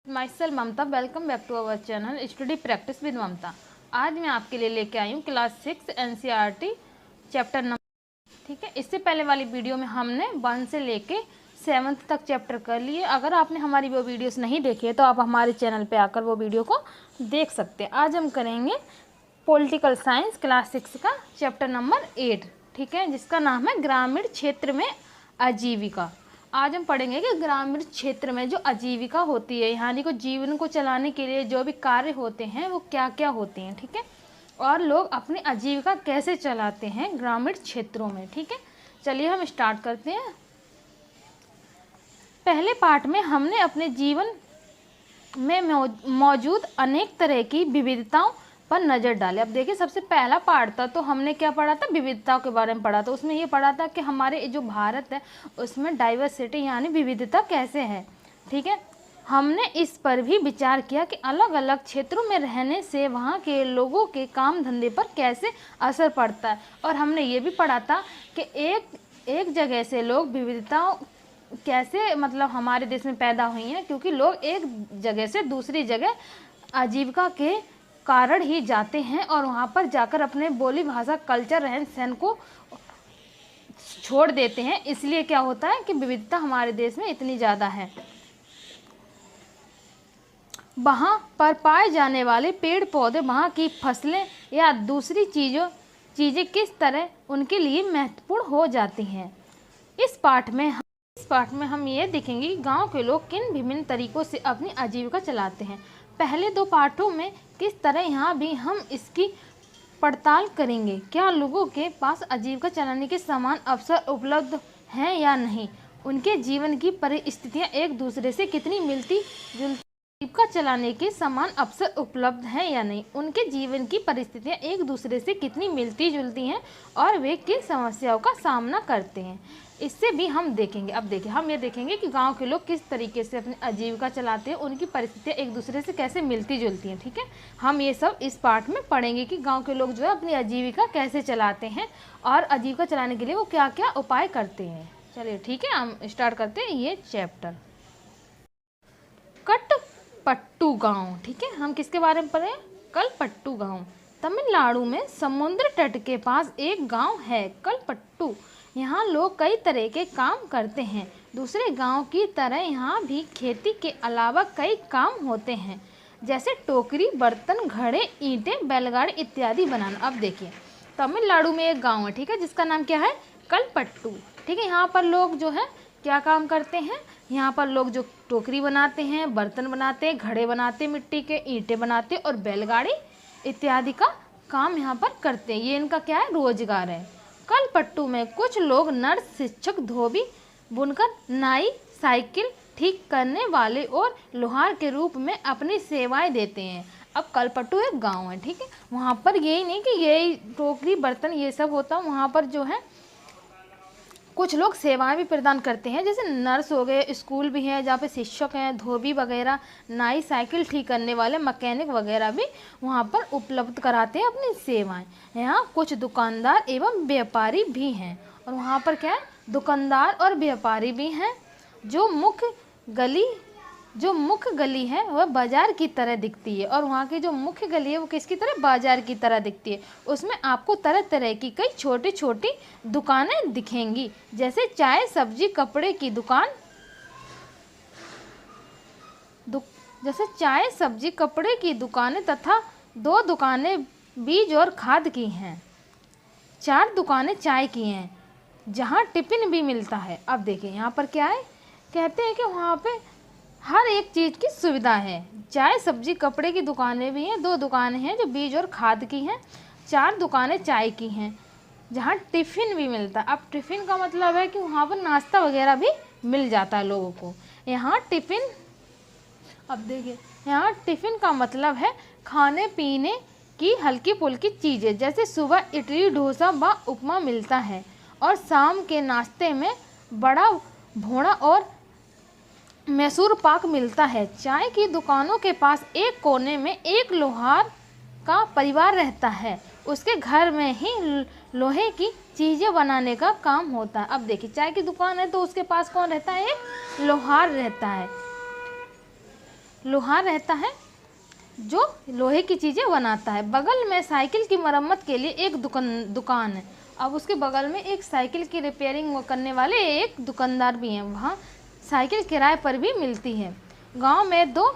My self Mamta, welcome back to our channel study practice with Mamta. आज मैं आपके लिए लेके आई हूँ क्लास 6 एनसीईआरटी चैप्टर नंबर, ठीक है। इससे पहले वाली वीडियो में हमने 1 से लेके 7th तक चैप्टर कर लिए। अगर आपने हमारी वो वीडियोस नहीं देखी है तो आप हमारे चैनल पे आकर वो वीडियो को देख सकते हैं। आज हम करेंगे पॉलिटिकल साइंस क्लास 6 का चैप्टर नंबर 8, ठीक है, जिसका नाम है ग्रामीण क्षेत्र में आजीविका। आज हम पढ़ेंगे कि ग्रामीण क्षेत्र में जो आजीविका होती है, यानी को जीवन को चलाने के लिए जो भी कार्य होते हैं वो क्या क्या होते हैं, ठीक है, और लोग अपनी आजीविका कैसे चलाते हैं ग्रामीण क्षेत्रों में, ठीक है। चलिए हम स्टार्ट करते हैं। पहले पार्ट में हमने अपने जीवन में मौजूद अनेक तरह की विविधताओं पर नज़र डाले। अब देखिए, सबसे पहला पार्ट था तो हमने क्या पढ़ा था, विविधताओं के बारे में पढ़ा था। उसमें ये पढ़ा था कि हमारे जो भारत है उसमें डाइवर्सिटी यानी विविधता कैसे है, ठीक है। हमने इस पर भी विचार किया कि अलग अलग क्षेत्रों में रहने से वहाँ के लोगों के काम धंधे पर कैसे असर पड़ता है। और हमने ये भी पढ़ा था कि एक जगह से लोग विविधताओं कैसे मतलब हमारे देश में पैदा हुई हैं, क्योंकि लोग एक जगह से दूसरी जगह आजीविका के कारण ही जाते हैं और वहाँ पर जाकर अपने बोली भाषा कल्चर रहन सहन को छोड़ देते हैं। इसलिए क्या होता है कि विविधता हमारे देश में इतनी ज़्यादा है। वहाँ पर पाए जाने वाले पेड़ पौधे, वहाँ की फसलें या दूसरी चीज़ें किस तरह उनके लिए महत्वपूर्ण हो जाती हैं। इस पाठ में हम ये देखेंगे कि गांव के लोग किन विभिन्न तरीकों से अपनी आजीविका चलाते हैं। पहले 2 पाठों में किस तरह यहाँ भी हम इसकी पड़ताल करेंगे। क्या लोगों के पास आजीविका चलाने के समान अवसर उपलब्ध हैं या नहीं, उनके जीवन की परिस्थितियाँ एक दूसरे से कितनी मिलती जुलती, आजीविका चलाने के समान अवसर उपलब्ध हैं या नहीं, उनके जीवन की परिस्थितियाँ एक दूसरे से कितनी मिलती जुलती हैं और वे किन समस्याओं का सामना करते हैं, इससे भी हम देखेंगे। अब देखिए, हम ये देखेंगे कि गांव के लोग किस तरीके से अपनी आजीविका चलाते हैं, उनकी परिस्थितियाँ एक दूसरे से कैसे मिलती जुलती हैं, ठीक है। हम ये सब इस पार्ट में पढ़ेंगे कि गांव के लोग जो है अपनी आजीविका कैसे चलाते हैं और आजीविका चलाने के लिए वो क्या क्या उपाय करते हैं। चलिए ठीक है, हम स्टार्ट करते हैं ये चैप्टर। कलपट्टू गाँव, ठीक है, हम किसके बारे में पढ़े, कलपट्टू गाँव। तमिलनाडु में समुद्र तट के पास एक गाँव है कलपट्टू। यहाँ लोग कई तरह के काम करते हैं। दूसरे गांव की तरह यहाँ भी खेती के अलावा कई काम होते हैं, जैसे टोकरी, बर्तन, घड़े, ईंटें, बैलगाड़ी इत्यादि बनाना। अब देखिए, तमिलनाडु में एक गांव है, ठीक है, जिसका नाम क्या है, कलपट्टू, ठीक है। यहाँ पर लोग जो है क्या काम करते हैं, यहाँ पर लोग जो टोकरी बनाते हैं, बर्तन बनाते हैं, घड़े बनाते हैं मिट्टी के, ईंटें बनाते हैं और बैलगाड़ी इत्यादि का काम यहाँ पर करते हैं। ये इनका क्या है, रोजगार है। कलपट्टू में कुछ लोग नर्स, शिक्षक, धोबी, बुनकर, नाई, साइकिल ठीक करने वाले और लोहार के रूप में अपनी सेवाएं देते हैं। अब कलपट्टू एक गांव है, ठीक है, वहाँ पर यही नहीं कि यही टोकरी बर्तन ये सब होता, वहाँ पर जो है कुछ लोग सेवाएं भी प्रदान करते हैं, जैसे नर्स हो गए, स्कूल भी है जहाँ पे शिक्षक हैं, धोबी वगैरह, नाई, साइकिल ठीक करने वाले, मैकेनिक वगैरह भी वहाँ पर उपलब्ध कराते हैं अपनी सेवाएं। यहाँ कुछ दुकानदार एवं व्यापारी भी हैं, और वहाँ पर क्या है, दुकानदार और व्यापारी भी हैं। जो मुख्य गली है वह बाजार की तरह दिखती है, और वहाँ की जो मुख्य गली है वो किसकी तरह, बाजार की तरह दिखती है। उसमें आपको तरह तरह की कई छोटी छोटी दुकानें दिखेंगी, जैसे चाय, सब्जी, कपड़े की दुकान, जैसे चाय, सब्जी, कपड़े की दुकानें तथा 2 दुकानें बीज और खाद की हैं, 4 दुकानें चाय की हैं, जहाँ टिफिन भी मिलता है। अब देखिए, यहाँ पर क्या है, कहते हैं कि वहाँ पे हर एक चीज़ की सुविधा है। चाय, सब्जी, कपड़े की दुकानें भी हैं, 2 दुकानें हैं जो बीज और खाद की हैं, 4 दुकानें चाय की हैं, जहाँ टिफ़िन भी मिलता है। अब टिफ़िन का मतलब है कि वहाँ पर नाश्ता वगैरह भी मिल जाता है लोगों को। यहाँ टिफ़िन, अब देखिए, यहाँ टिफ़िन का मतलब है खाने पीने की हल्की फुल्की चीज़ें, जैसे सुबह इडली, डोसा व उपमा मिलता है, और शाम के नाश्ते में बड़ा भोड़ा और मैसूर पाक मिलता है। चाय की दुकानों के पास एक कोने में एक लोहार का परिवार रहता है, उसके घर में ही लोहे की चीज़ें बनाने का काम होता है। अब देखिए, चाय की दुकान है तो उसके पास कौन रहता है, एक लोहार रहता है। लोहार रहता है जो लोहे की चीज़ें बनाता है। बगल में साइकिल की मरम्मत के लिए एक दुकान है। अब उसके बगल में एक साइकिल की रिपेयरिंग करने वाले एक दुकानदार भी हैं। वहाँ साइकिल किराए पर भी मिलती है। गांव में 2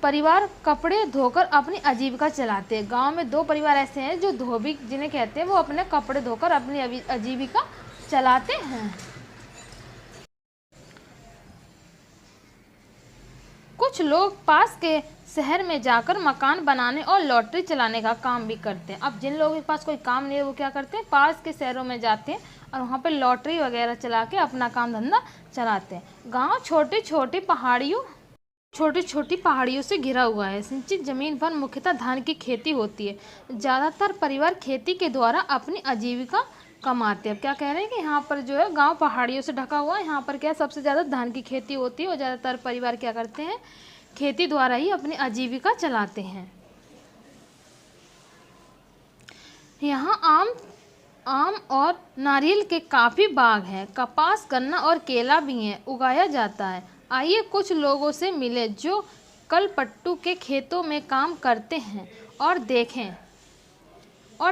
परिवार कपड़े धोकर अपनी आजीविका चलाते हैं। गांव में 2 परिवार ऐसे हैं जो धोबी जिन्हें कहते हैं, वो अपने कपड़े धोकर अपनी आजीविका चलाते हैं। कुछ लोग पास के शहर में जाकर मकान बनाने और लॉटरी चलाने का काम भी करते हैं। अब जिन लोगों के पास कोई काम नहीं है वो क्या करते हैं, पास के शहरों में जाते हैं और वहाँ पे लॉटरी वगैरह चला के अपना काम धंधा चलाते हैं। गांव छोटी छोटी पहाड़ियों से घिरा हुआ है। सिंचित जमीन पर मुख्यतः धान की खेती होती है। ज़्यादातर परिवार खेती के द्वारा अपनी आजीविका कमाते हैं। अब क्या कह रहे हैं कि यहाँ पर जो है गांव पहाड़ियों से ढका हुआ है, यहाँ पर क्या सबसे ज़्यादा धान की खेती होती है और ज़्यादातर परिवार क्या करते हैं, खेती द्वारा ही अपनी आजीविका चलाते हैं। यहाँ आम और नारियल के काफ़ी बाग हैं। कपास, गन्ना और केला भी हैं, उगाया जाता है। आइए कुछ लोगों से मिले जो कलपट्टू के खेतों में काम करते हैं और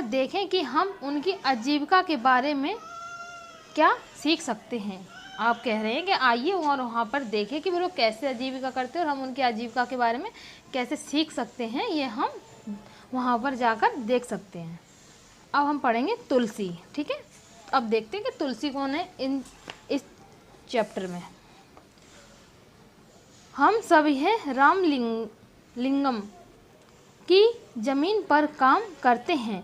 देखें कि हम उनकी आजीविका के बारे में क्या सीख सकते हैं। आप कह रहे हैं कि आइए और वहाँ पर देखें कि वो लोग कैसे आजीविका करते हैं और हम उनकी आजीविका के बारे में कैसे सीख सकते हैं, ये हम वहाँ पर जाकर देख सकते हैं। अब हम पढ़ेंगे तुलसी, ठीक है। अब देखते हैं कि तुलसी कौन है इस चैप्टर में। हम सभी हैं रामलिंगम की ज़मीन पर काम करते हैं।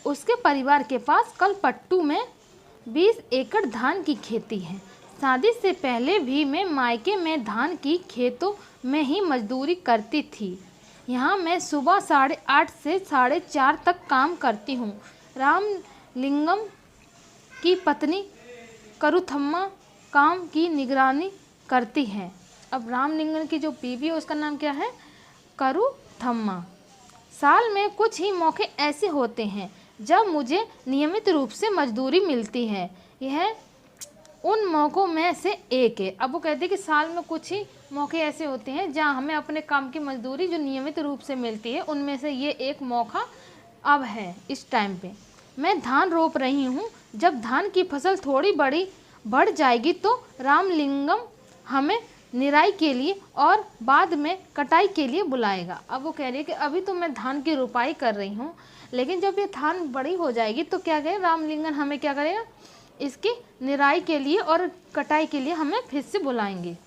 उसके परिवार के पास कलपट्टू में 20 एकड़ धान की खेती है। शादी से पहले भी मैं मायके में धान की खेतों में ही मजदूरी करती थी। यहाँ मैं सुबह 8:30 से 4:30 तक काम करती हूँ। रामलिंगम की पत्नी करुथम्मा काम की निगरानी करती है। अब रामलिंगम की जो बीवी है उसका नाम क्या है, करुथम्मा। साल में कुछ ही मौके ऐसे होते हैं जब मुझे नियमित रूप से मजदूरी मिलती है। यह उन मौक़ों में से एक है। अब वो कहते हैं कि साल में कुछ ही मौके ऐसे होते हैं जहाँ हमें अपने काम की मजदूरी जो नियमित रूप से मिलती है, उनमें से ये एक मौका अब है। इस टाइम पे मैं धान रोप रही हूँ। जब धान की फसल थोड़ी बढ़ जाएगी तो रामलिंगम हमें निराई के लिए और बाद में कटाई के लिए बुलाएगा। अब वो कह रही है कि अभी तो मैं धान की रोपाई कर रही हूँ, लेकिन जब ये धान बड़ी हो जाएगी तो क्या करें, रामलिंगम हमें क्या करेगा, इसकी निराई के लिए और कटाई के लिए हमें फिर से बुलाएंगे।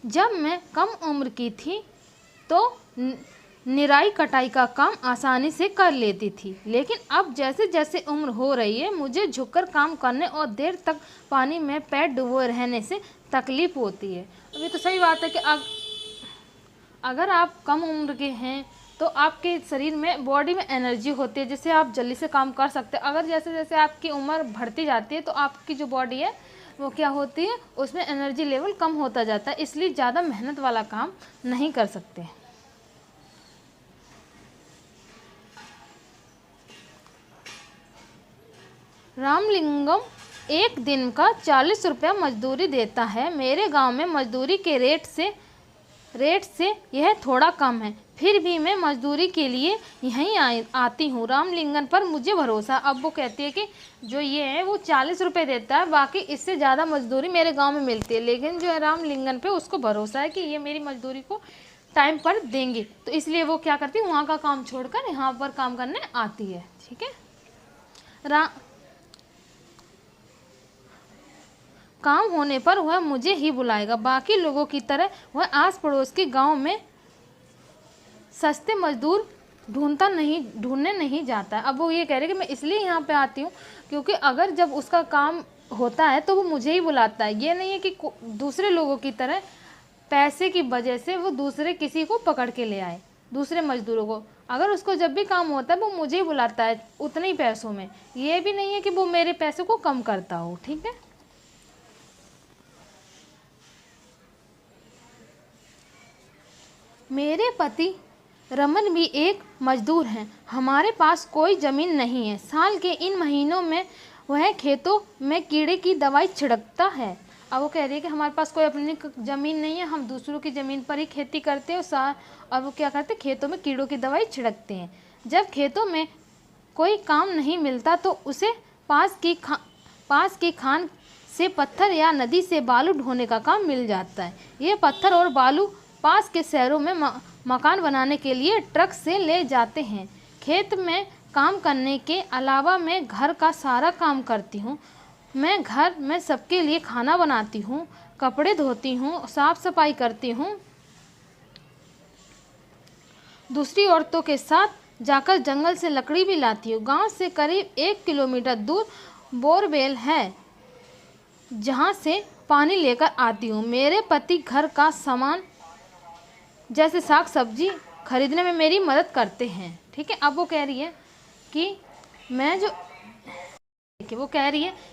जब मैं कम उम्र की थी तो निराई कटाई का काम आसानी से कर लेती थी, लेकिन अब जैसे जैसे उम्र हो रही है मुझे झुककर काम करने और देर तक पानी में पैर डुबोए रहने से तकलीफ होती है। अब ये तो सही बात है कि अगर आप कम उम्र के हैं तो आपके शरीर में, बॉडी में एनर्जी होती है जिससे आप जल्दी से काम कर सकते हैं। अगर जैसे जैसे आपकी उम्र बढ़ती जाती है तो आपकी जो बॉडी है वो क्या होती है, उसमें एनर्जी लेवल कम होता जाता है, इसलिए ज़्यादा मेहनत वाला काम नहीं कर सकते। रामलिंगम एक दिन का 40 रुपया मजदूरी देता है। मेरे गांव में मजदूरी के रेट से यह थोड़ा कम है, फिर भी मैं मजदूरी के लिए यहीं आती हूँ। रामलिंगम पर मुझे भरोसा। अब वो कहती है कि जो ये है वो 40 रुपये देता है, बाकी इससे ज़्यादा मजदूरी मेरे गांव में मिलती है, लेकिन जो है रामलिंगम पे उसको भरोसा है कि ये मेरी मजदूरी को टाइम पर देंगे, तो इसलिए वो क्या करती है, वहाँ का काम छोड़कर यहाँ पर काम करने आती है। ठीक है। काम होने पर वह मुझे ही बुलाएगा। बाकी लोगों की तरह वह आस पड़ोस के गांव में सस्ते मजदूर ढूंढने नहीं जाता। अब वो ये कह रहे कि मैं इसलिए यहाँ पे आती हूँ क्योंकि अगर जब उसका काम होता है तो वो मुझे ही बुलाता है। ये नहीं है कि दूसरे लोगों की तरह पैसे की वजह से वो दूसरे किसी को पकड़ के ले आए, दूसरे मजदूरों को। अगर उसको जब भी काम होता है वो मुझे ही बुलाता है उतने ही पैसों में। ये भी नहीं है कि वो मेरे पैसे को कम करता हो। ठीक है। मेरे पति रमन भी एक मजदूर हैं। हमारे पास कोई ज़मीन नहीं है। साल के इन महीनों में वह खेतों में कीड़े की दवाई छिड़कता है। अब वो कह रही है कि हमारे पास कोई अपनी ज़मीन नहीं है, हम दूसरों की ज़मीन पर ही खेती करते हैं और वो क्या करते हैं, खेतों में कीड़ों की दवाई छिड़कते हैं। जब खेतों में कोई काम नहीं मिलता तो उसे पास की खान से पत्थर या नदी से बालू ढोने का काम मिल जाता है। ये पत्थर और बालू पास के शहरों में मकान बनाने के लिए ट्रक से ले जाते हैं। खेत में काम करने के अलावा मैं घर का सारा काम करती हूँ। मैं घर में सबके लिए खाना बनाती हूँ, कपड़े धोती हूँ, साफ सफाई करती हूँ। दूसरी औरतों के साथ जाकर जंगल से लकड़ी भी लाती हूँ। गांव से करीब 1 किलोमीटर दूर बोरवेल है जहाँ से पानी लेकर आती हूँ। मेरे पति घर का सामान जैसे साग सब्जी खरीदने में मेरी मदद करते हैं। ठीक है, अब वो कह रही है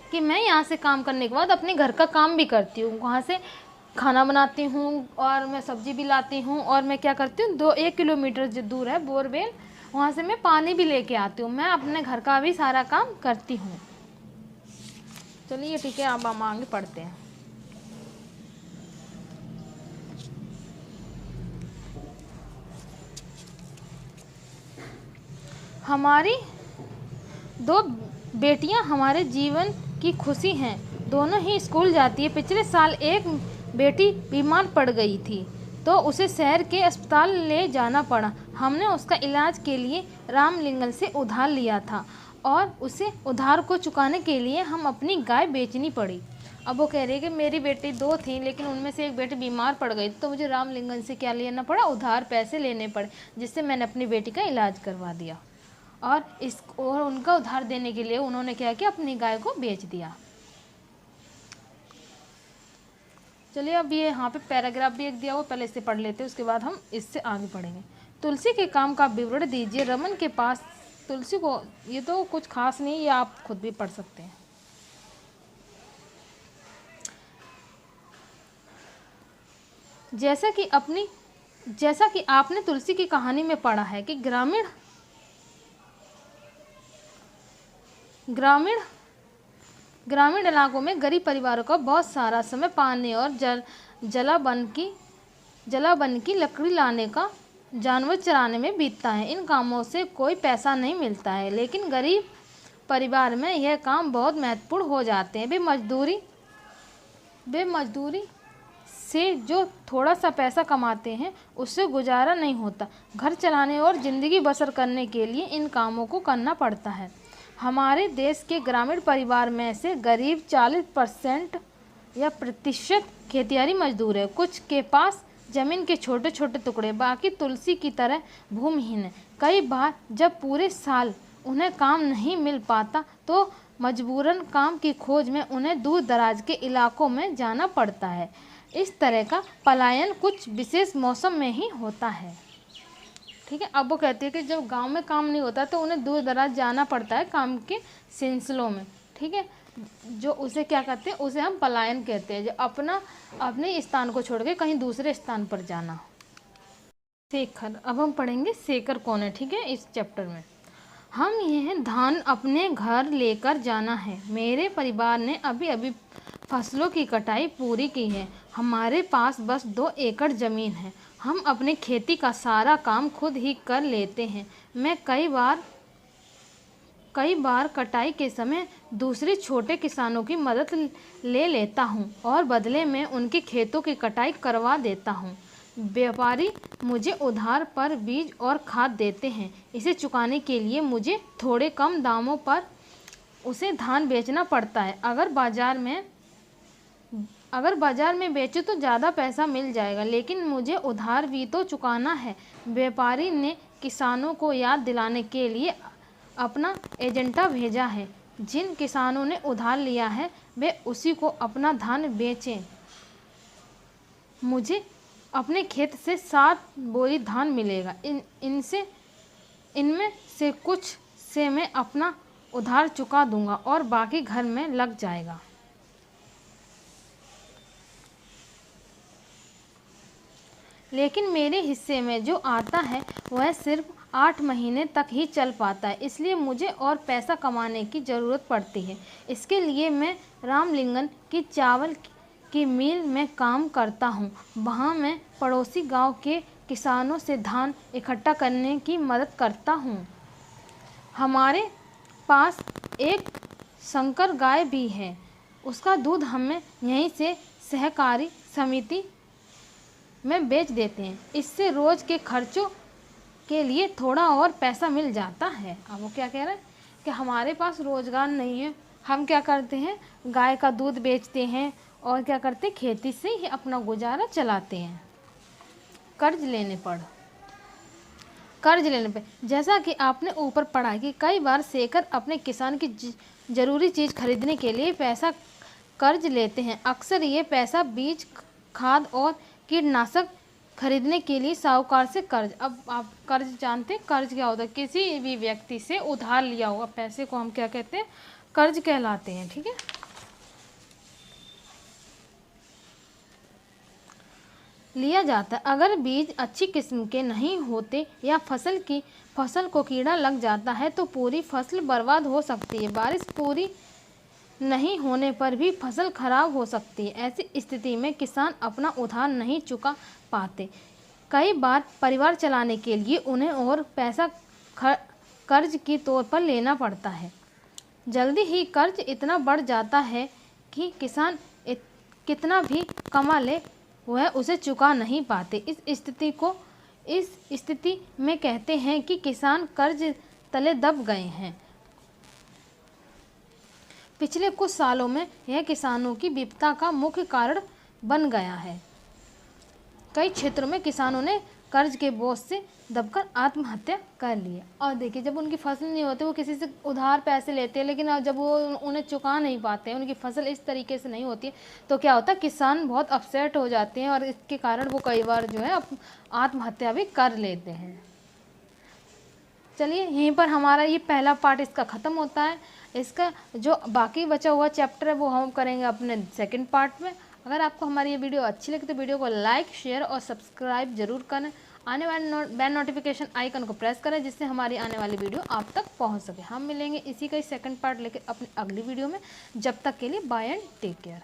कि मैं यहाँ से काम करने के बाद अपने घर का काम भी करती हूँ। वहाँ से खाना बनाती हूँ और मैं सब्जी भी लाती हूँ और मैं क्या करती हूँ, 1 किलोमीटर जो दूर है बोरवेल, वहाँ से मैं पानी भी लेके आती हूँ। मैं अपने घर का भी सारा काम करती हूँ। चलिए ठीक है, अब हम आगे पढ़ते हैं। हमारी 2 बेटियां हमारे जीवन की खुशी हैं। दोनों ही स्कूल जाती है। पिछले साल एक बेटी बीमार पड़ गई थी तो उसे शहर के अस्पताल ले जाना पड़ा। हमने उसका इलाज के लिए रामलिंगन से उधार लिया था और उसे उधार को चुकाने के लिए हम अपनी गाय बेचनी पड़ी। अब वो कह रही है कि मेरी बेटी 2 थी लेकिन उनमें से एक बेटी बीमार पड़ गई तो मुझे रामलिंगन से क्या लेना पड़ा, उधार पैसे लेने पड़े, जिससे मैंने अपनी बेटी का इलाज करवा दिया। और उनका उधार देने के लिए उन्होंने क्या किया, अपनी गाय को बेच दिया। चलिए अब ये यहाँ पे पैराग्राफ भी एक दिया हुआ, पहले इससे पढ़ लेते हैं, उसके बाद हम इससे आगे पढ़ेंगे। तुलसी के काम का विवरण दीजिए। रमन के पास तुलसी को, ये तो कुछ खास नहीं, ये आप खुद भी पढ़ सकते हैं। जैसा कि आपने तुलसी की कहानी में पढ़ा है कि ग्रामीण इलाकों में गरीब परिवारों का बहुत सारा समय पानी और जलावन की लकड़ी लाने का, जानवर चराने में बीतता है। इन कामों से कोई पैसा नहीं मिलता है, लेकिन गरीब परिवार में यह काम बहुत महत्वपूर्ण हो जाते हैं। वे मजदूरी से जो थोड़ा सा पैसा कमाते हैं उससे गुजारा नहीं होता। घर चलाने और ज़िंदगी बसर करने के लिए इन कामों को करना पड़ता है। हमारे देश के ग्रामीण परिवार में से करीब 40% या प्रतिशत खेतिहरी मजदूर है। कुछ के पास जमीन के छोटे छोटे टुकड़े, बाकी तुलसी की तरह भूमिहीन है। कई बार जब पूरे साल उन्हें काम नहीं मिल पाता तो मजबूरन काम की खोज में उन्हें दूर दराज के इलाकों में जाना पड़ता है। इस तरह का पलायन कुछ विशेष मौसम में ही होता है। ठीक है, अब वो कहती है कि जब गांव में काम नहीं होता तो उन्हें दूर दराज जाना पड़ता है काम के सिलसिलों में। ठीक है, जो उसे क्या कहते हैं, उसे हम पलायन कहते हैं, जो अपने स्थान को छोड़ के कहीं दूसरे स्थान पर जाना। शेखर, अब हम पढ़ेंगे शेखर कौन है। ठीक है, इस चैप्टर में हम यह धान अपने घर लेकर जाना है। मेरे परिवार ने अभी अभी फसलों की कटाई पूरी की है। हमारे पास बस 2 एकड़ ज़मीन है। हम अपने खेती का सारा काम खुद ही कर लेते हैं। मैं कई बार कटाई के समय दूसरे छोटे किसानों की मदद ले लेता हूँ और बदले में उनके खेतों की कटाई करवा देता हूँ। व्यापारी मुझे उधार पर बीज और खाद देते हैं। इसे चुकाने के लिए मुझे थोड़े कम दामों पर उसे धान बेचना पड़ता है। अगर बाजार में बेचूं तो ज़्यादा पैसा मिल जाएगा, लेकिन मुझे उधार भी तो चुकाना है। व्यापारी ने किसानों को याद दिलाने के लिए अपना एजेंटा भेजा है। जिन किसानों ने उधार लिया है वे उसी को अपना धान बेचें। मुझे अपने खेत से 7 बोरी धान मिलेगा। इनमें से कुछ से मैं अपना उधार चुका दूंगा और बाकी घर में लग जाएगा। लेकिन मेरे हिस्से में जो आता है वह सिर्फ 8 महीने तक ही चल पाता है, इसलिए मुझे और पैसा कमाने की ज़रूरत पड़ती है। इसके लिए मैं रामलिंगन की चावल की मिल में काम करता हूँ। वहाँ मैं पड़ोसी गांव के किसानों से धान इकट्ठा करने की मदद करता हूँ। हमारे पास एक संकर गाय भी है, उसका दूध हमें यहीं से सहकारी समिति में बेच देते हैं। इससे रोज़ के खर्चों के लिए थोड़ा और पैसा मिल जाता है। अब वो क्या कह रहे हैं कि हमारे पास रोज़गार नहीं है, हम क्या करते हैं, गाय का दूध बेचते हैं और क्या करते हैं, खेती से ही अपना गुजारा चलाते हैं। कर्ज लेने पे जैसा कि आपने ऊपर पढ़ा कि कई बार शेखर अपने किसान की ज़रूरी चीज़ खरीदने के लिए पैसा कर्ज लेते हैं। अक्सर ये पैसा बीज, खाद और कीटनाशक खरीदने के लिए साहूकार से कर्ज। अब आप कर्ज जानते हैं, कर्ज क्या होता है, किसी भी व्यक्ति से उधार लिया हुआ पैसे को हम क्या कहते हैं, कर्ज कहलाते हैं। ठीक है, लिया जाता है। अगर बीज अच्छी किस्म के नहीं होते या फसल को कीड़ा लग जाता है तो पूरी फसल बर्बाद हो सकती है। बारिश पूरी नहीं होने पर भी फसल खराब हो सकती है। ऐसी स्थिति में किसान अपना उधार नहीं चुका पाते। कई बार परिवार चलाने के लिए उन्हें और पैसा कर्ज के तौर पर लेना पड़ता है। जल्दी ही कर्ज इतना बढ़ जाता है कि किसान कितना भी कमा ले वह उसे चुका नहीं पाते। इस स्थिति में कहते हैं कि किसान कर्ज तले दब गए हैं। पिछले कुछ सालों में यह किसानों की विपदा का मुख्य कारण बन गया है। कई क्षेत्रों में किसानों ने कर्ज के बोझ से दबकर आत्महत्या कर ली। और देखिए, जब उनकी फसल नहीं होती वो किसी से उधार पैसे लेते हैं, लेकिन जब वो उन्हें चुका नहीं पाते हैं, उनकी फसल इस तरीके से नहीं होती है, तो क्या होता है, किसान बहुत अपसेट हो जाते हैं और इसके कारण वो कई बार जो है आत्महत्या भी कर लेते हैं। चलिए, यहीं पर हमारा ये पहला पार्ट इसका ख़त्म होता है। इसका जो बाकी बचा हुआ चैप्टर है वो हम करेंगे अपने सेकंड पार्ट में। अगर आपको हमारी ये वीडियो अच्छी लगी तो वीडियो को लाइक, शेयर और सब्सक्राइब जरूर करें। आने वाले बेल नोटिफिकेशन आइकन को प्रेस करें जिससे हमारी आने वाली वीडियो आप तक पहुंच सके। हम मिलेंगे इसी का ही सेकंड पार्ट लेकर अपनी अगली वीडियो में। जब तक के लिए बाय एंड टेक केयर।